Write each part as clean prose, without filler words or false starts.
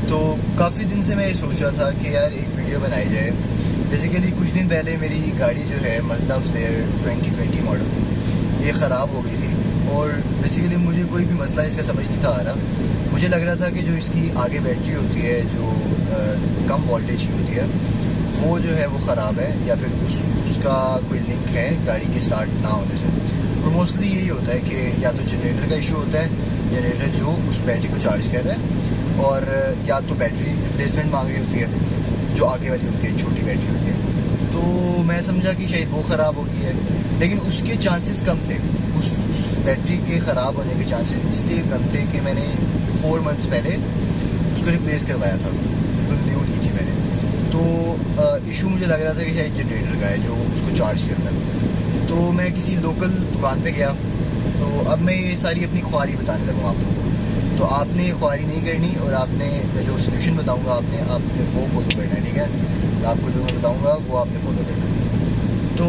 तो काफ़ी दिन से मैं ये सोच रहा था कि यार एक वीडियो बनाई जाए। बेसिकली कुछ दिन पहले मेरी गाड़ी जो है मज़दा फ्लेयर 2020 मॉडल ये ख़राब हो गई थी और बेसिकली मुझे कोई भी मसला इसका समझ नहीं था आ रहा। मुझे लग रहा था कि जो इसकी आगे बैटरी होती है जो कम वोल्टेज की होती है वो जो है वो ख़राब है या फिर उसका कोई लिंक है गाड़ी के स्टार्ट ना होने से। और मोस्टली यही होता है कि या तो जनरेटर का इशू होता है, जनरेटर जो उस बैटरी को चार्ज कर रहा है, और या तो बैटरी रिप्लेसमेंट मांग रही होती है जो आगे वाली होती है, छोटी बैटरी होती है। तो मैं समझा कि शायद वो ख़राब हो गई है, लेकिन उसके चांसेस कम थे। उस बैटरी के ख़राब होने के चांसेस इसलिए कम थे कि मैंने 4 मंथ्स पहले उसको रिप्लेस करवाया था, बिल्कुल न्यू ली थी मैंने। तो इशू मुझे लग रहा था कि शायद जनरेटर का है जो उसको चार्ज करता है। तो मैं किसी लोकल दुकान पे गया। तो अब मैं ये सारी अपनी ख्वारी बताने लगूँ आप लोगों को। तो आपने ख्वारी नहीं करनी और आपने मैं जो सोल्यूशन बताऊँगा आपने वो फॉलो करना है, ठीक है। आपको जो मैं बताऊँगा वो आपने फॉलो करना है। तो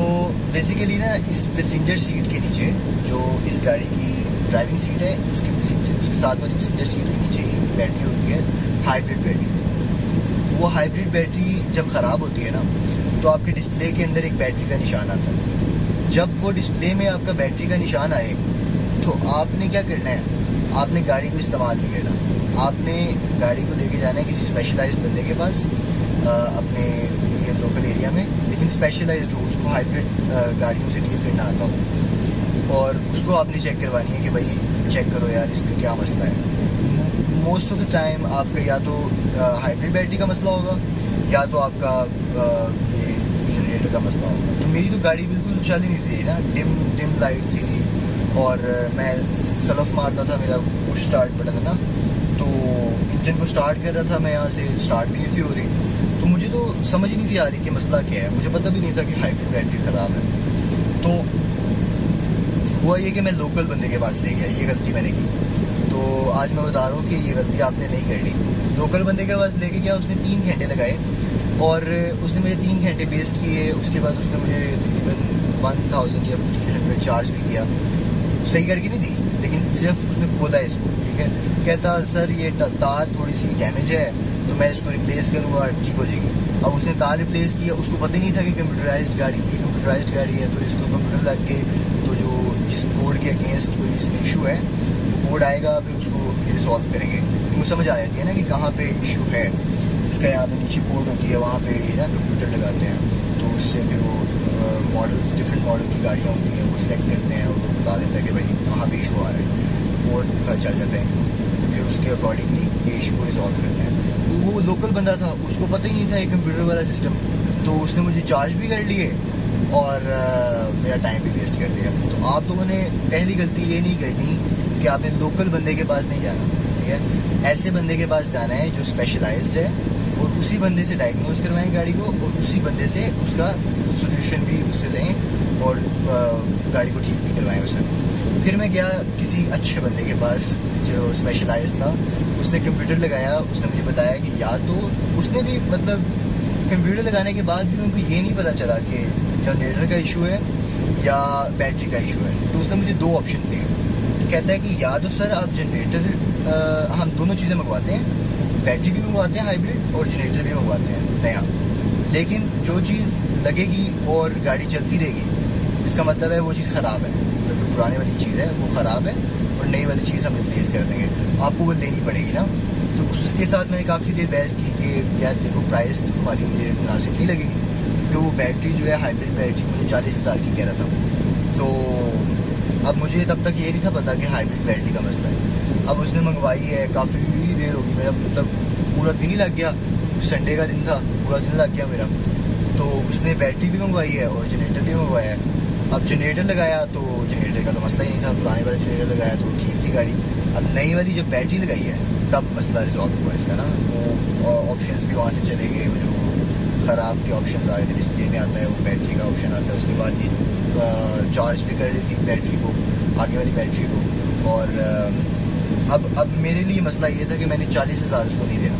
बेसिकली ना इस पैसेंजर सीट के नीचे जो इस गाड़ी की ड्राइविंग सीट है उसके साथ वाली पैसेंजर सीट के नीचे एक बैटरी होती है, हाइब्रिड बैटरी। वो हाइब्रिड बैटरी जब ख़राब होती है ना तो आपके डिस्प्ले के अंदर एक बैटरी का निशान आता है। जब वो डिस्प्ले में आपका बैटरी का निशान आए तो आपने क्या करना है, आपने गाड़ी को इस्तेमाल नहीं करना। आपने गाड़ी को लेके जाना है किसी स्पेशलाइज्ड बंदे के पास अपने ये लोकल एरिया में, लेकिन स्पेशलाइज्ड हो, उसको हाइब्रिड गाड़ियों से डील करना आता हो, और उसको आपने चेक करवानी है कि भाई चेक करो यार इसका क्या मसला है। मोस्ट ऑफ द टाइम आपका या तो हाइब्रिड बैटरी का मसला होगा या तो आपका ये जनरेटर का मसला होगा। तो मेरी तो गाड़ी बिल्कुल चल ही नहीं थी ना, डिम लाइट थी और मैं सलफ मारता था, मेरा पुश स्टार्ट बटन था ना, तो इंजन को स्टार्ट कर रहा था मैं, यहाँ से स्टार्ट भी नहीं थी हो रही। तो मुझे तो समझ ही नहीं थी आ रही कि मसला क्या है। मुझे पता भी नहीं था कि हाइब्रिड बैटरी ख़राब है। तो हुआ ये कि मैं लोकल बंदे के पास ले गया, ये गलती मैंने की। तो आज मैं बता रहा हूँ कि ये गलती आपने नहीं करनी। लोकल बंदे के पास लेके गया, उसने 3 घंटे लगाए और उसने मुझे 3 घंटे वेस्ट किए। उसके बाद उसने मुझे तकरीबन 1000 या 1500 चार्ज भी किया। सही करके नहीं दी, लेकिन सिर्फ उसने खोला इसको, ठीक है। कहता सर ये तार थोड़ी सी डैमेज है तो मैं इसको रिप्लेस करूँगा, ठीक हो जाएगी। अब उसने तार रिप्लेस किया, उसको पता ही नहीं था कि कंप्यूटराइज्ड गाड़ी है, तो इसको कंप्यूटर लग के तो जो जिस कोड के अगेंस्ट कोई इसमें इशू है कोड आएगा, फिर उसको रिजॉल्व करेंगे। उनको समझ आ जाती है ना कि कहाँ पे इशू है। इसका यहाँ पे नीचे कोड होती है, वहाँ पे ना कंप्यूटर लगाते हैं, तो उससे फिर वो डिफरेंट मॉडल की गाड़ियाँ होती हैं वो सिलेक्ट करते हैं और वो बता देता है कि भाई कहाँ पे इशू आ रहा है, कोड पता चल जाता है इनको। फिर उसके अकॉर्डिंगली ये इशू को रिजॉल्व करते हैं। तो वो लोकल बंदा था, उसको पता ही नहीं था ये कंप्यूटर वाला सिस्टम, तो उसने मुझे चार्ज भी कर लिए और मेरा टाइम भी वेस्ट कर दिया। तो आप लोगों ने पहली गलती ये नहीं करनी कि आपने लोकल बंदे के पास नहीं जाना, ठीक है। ऐसे बंदे के पास जाना है जो स्पेशलाइज्ड है, और उसी बंदे से डायग्नोज करवाएं गाड़ी को, और उसी बंदे से उसका सोल्यूशन भी उससे लें और गाड़ी को ठीक भी करवाएं उससे। फिर मैं गया किसी अच्छे बंदे के पास जो स्पेशलाइज्ड था। उसने कंप्यूटर लगाया, उसने मुझे बताया कि या तो उसने भी मतलब कंप्यूटर लगाने के बाद भी उनको ये नहीं पता चला कि जनरेटर का इशू है या बैटरी का इशू है। तो उसने मुझे 2 ऑप्शन दिए। कहता है कि या तो सर आप जनरेटर हम दोनों चीज़ें मंगवाते हैं, बैटरी भी मंगवाते हैं हाइब्रिड और जनरेटर भी मंगवाते हैं नया, लेकिन जो चीज़ लगेगी और गाड़ी चलती रहेगी इसका मतलब है वो चीज़ ख़राब है, मतलब जो पुराने वाली चीज़ है वो ख़राब है और नई वाली चीज़ हम रिप्लेस कर देंगे, आपको वो लेनी पड़ेगी ना। तो उसके साथ मैंने काफ़ी देर बहस की कि यार देखो प्राइस तुम्हारी मुझे मुनासिब नहीं लगेगी, क्योंकि वो बैटरी जो है हाइब्रिड बैटरी मुझे 40,000 की कह रहा था। तो अब मुझे तब तक ये नहीं था पता कि हाइब्रिड बैटरी का मसला है। अब उसने मंगवाई है, काफ़ी देर होगी, मेरा मतलब पूरा दिन ही लग गया, संडे का दिन था, पूरा दिन लग गया मेरा। तो उसने बैटरी भी मंगवाई है और जनरेटर भी मंगवाया है। अब जनरेटर लगाया तो जनरेटर का तो मसला ही नहीं था, पुराने वाला जनरेटर लगाया तो ठीक थी गाड़ी। अब नई वाली जब बैटरी लगाई है तब मसला रिजॉल्व हुआ इसका ना। वो ऑप्शंस भी वहाँ से चले गए, वो जो ख़राब के ऑप्शंस आ रहे थे डिस्प्ले में आता है वो बैटरी का ऑप्शन आता है। उसके बाद ये चार्ज भी कर रही थी बैटरी को, आगे वाली बैटरी को। और अब मेरे लिए मसला ये था कि मैंने 40,000 उसको नहीं देना,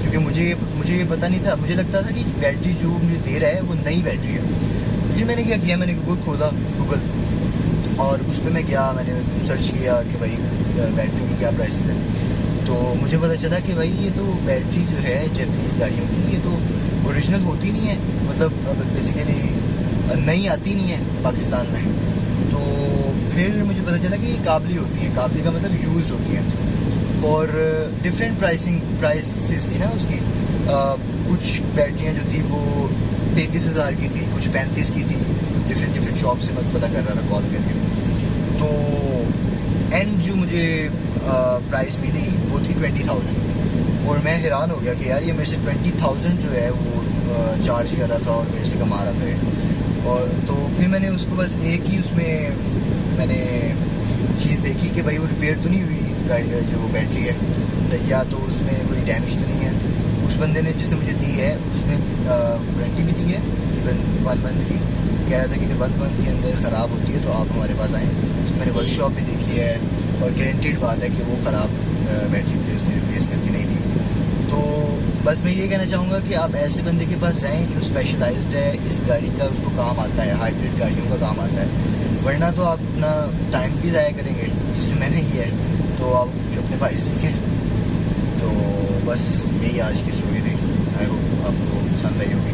क्योंकि मुझे ये पता नहीं था। मुझे लगता था कि बैटरी जो मुझे दे रहा है वो नई बैटरी है। फिर मैंने क्या किया, मैंने गूगल खोला और उस पर मैं गया, मैंने सर्च किया कि भाई बैटरी की क्या प्राइसेस है। तो मुझे पता चला कि भाई ये तो बैटरी जो है जापानीज़ गाड़ियों की ये तो ओरिजिनल होती नहीं है, मतलब बेसिकली नई आती नहीं है पाकिस्तान में। तो फिर मुझे पता चला कि ये काबली होती है, काबली का मतलब यूज़ होती है, और डिफरेंट प्राइसेस थी ना उसकी। कुछ बैटरियाँ जो थी वो 33,000 की थी, कुछ 35 की थी। डिफरेंट शॉप से मैं पता कर रहा था कॉल करके। तो एंड जो मुझे प्राइस मिली वो थी 20,000, और मैं हैरान हो गया कि यार ये मेरे से 20,000 जो है वो चार्ज कर रहा था और मेरे से कमा रहा था। और तो फिर मैंने उसको बस एक ही उसमें मैंने चीज़ देखी कि भाई वो रिपेयर तो नहीं हुई गाड़ी, जो बैटरी है, या तो उसमें कोई डैमेज तो नहीं है। उस बंदे ने जिसने मुझे दी है उसने वारंटी भी दी है इवन 1 मंथ की। कह रहा था कि अगर 1 मंथ के अंदर ख़राब होती है तो आप हमारे पास आएँ। उसको मैंने वर्कशॉप भी देखी है और गारंटीड बात है कि वो ख़राब बैटरी मुझे उसने रिप्लेस करके नहीं दी। तो बस मैं ये कहना चाहूँगा कि आप ऐसे बंदे के पास जाएँ जो स्पेशलाइज्ड है इस गाड़ी का, उसको काम आता है, हाइब्रिड गाड़ियों का काम आता है। वरना तो आप अपना टाइम भी ज़ाया करेंगे, जिससे मैंने किया है। तो आप कुछ अपने भाई से सीखें। तो बस यही आज की स्टोरी थी। आई होप आपको पसंद आई होगी।